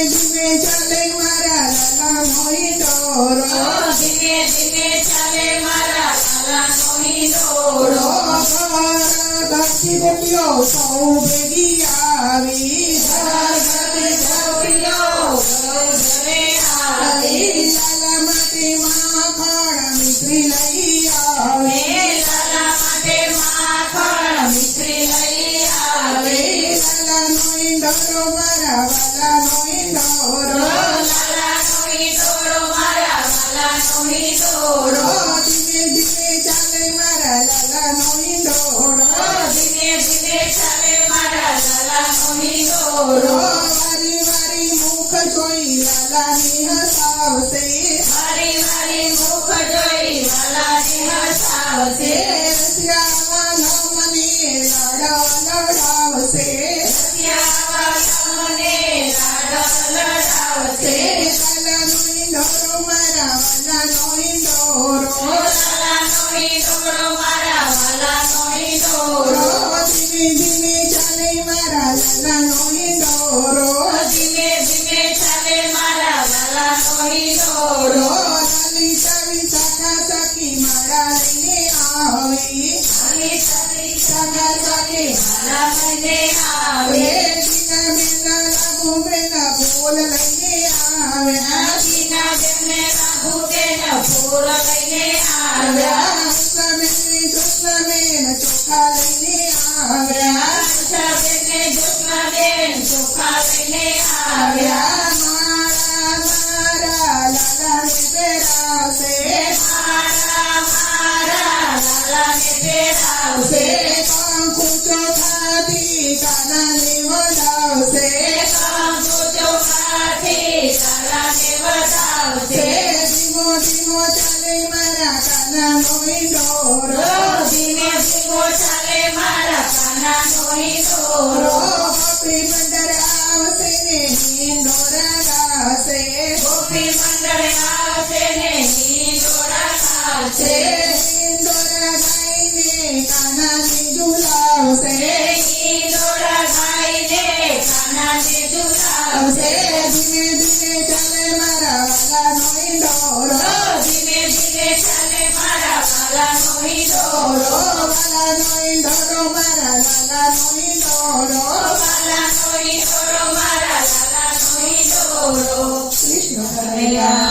ધીમે ચાલે મારા લાલાનો હિંડોરો ધીમે ધીમે ચાલે મારા લાલાનો હિંડોરો ઘરથી ગોપીઓ સૌ ભેગી આવી ઘરે આવી લાલા માટે માખણ મિશ્રી લઈ આવે લાલા માટે માખણ મિશ્રી લઈ આવે લાલાનો હિંડોરો મારા વાલાનો હિંડોરો લાલાનો હિંડોરો મારા વાલાનો હિંડોરો ધીમે ધીમે ચાલે મારા લાલાનો હિંડોરો ધીમે ધીમે ચાલે મારા લાલાનો હિંડોરો વારી વારી મુખ જોઈ લાલાની હસાવશે વારી વારી મુખ જોઈ વાલાને હસાવશે રસિયાવાલો મને લડાવશે રસિયાવાલો મને લડાવશે લાલાનો હિંડોરો મારા વાલાનો હિંડોરો લાલાનો હિંડોરો મારા વાલાનો હિંડોરો ધીમે ધીમે ચાલે મારા લાલાનો હિંડોરો ધીમે ધીમે ચાલે મારા વાલાનો હિંડોરો લલિતા વિશાખા સખી મારા લઈને આવી આવી સતી સગા સખી મારા લઈને આવે દીના બેના લાગુ બેના ફૂલ લઈને આવ્યા દીના બેને લાગુ બેન ફૂલ લઈને આવ્યા કૃષ્ણબેન ચોખા લઈને આવ્યા બેને દુશ્મન ચોખા લઈને આવ્યા મારા લાલાને પહેરાવશે મારા લાલાને પહેરાવશે કંકુ ચોખાથી કાનાને વધાવશે કંકુ ચોખાથી કાલાને વધાવશે ધીમો ધીમો ચાલે મારા કાનાનો હિંડોરો ધીમે ધીમો ચાલે મારા કાનાનો હિંડોરો ગોપી મંડળ આવશે ને હિંડોરા ગાશે ગોપી મંડળ આવશે ને હિંડોરા ગાશે હિંડોરા ગાઈને કાનાને ઝુલાવશે હિંડોરા ગાઈને કાનાને ઝુલાવશે ધીમે ધીમે ચાલે મારા વાલાનો હિંડોરો ધીમે ધીમે ચાલે મારા વાલાનો હિંડોરો વાલાનો હિંડોરો મારા લાલાનો હિંડોરો વાલાનો હિંડોરો મારા લાલાનો હિંડોરો કૃષ્ણ કનૈયા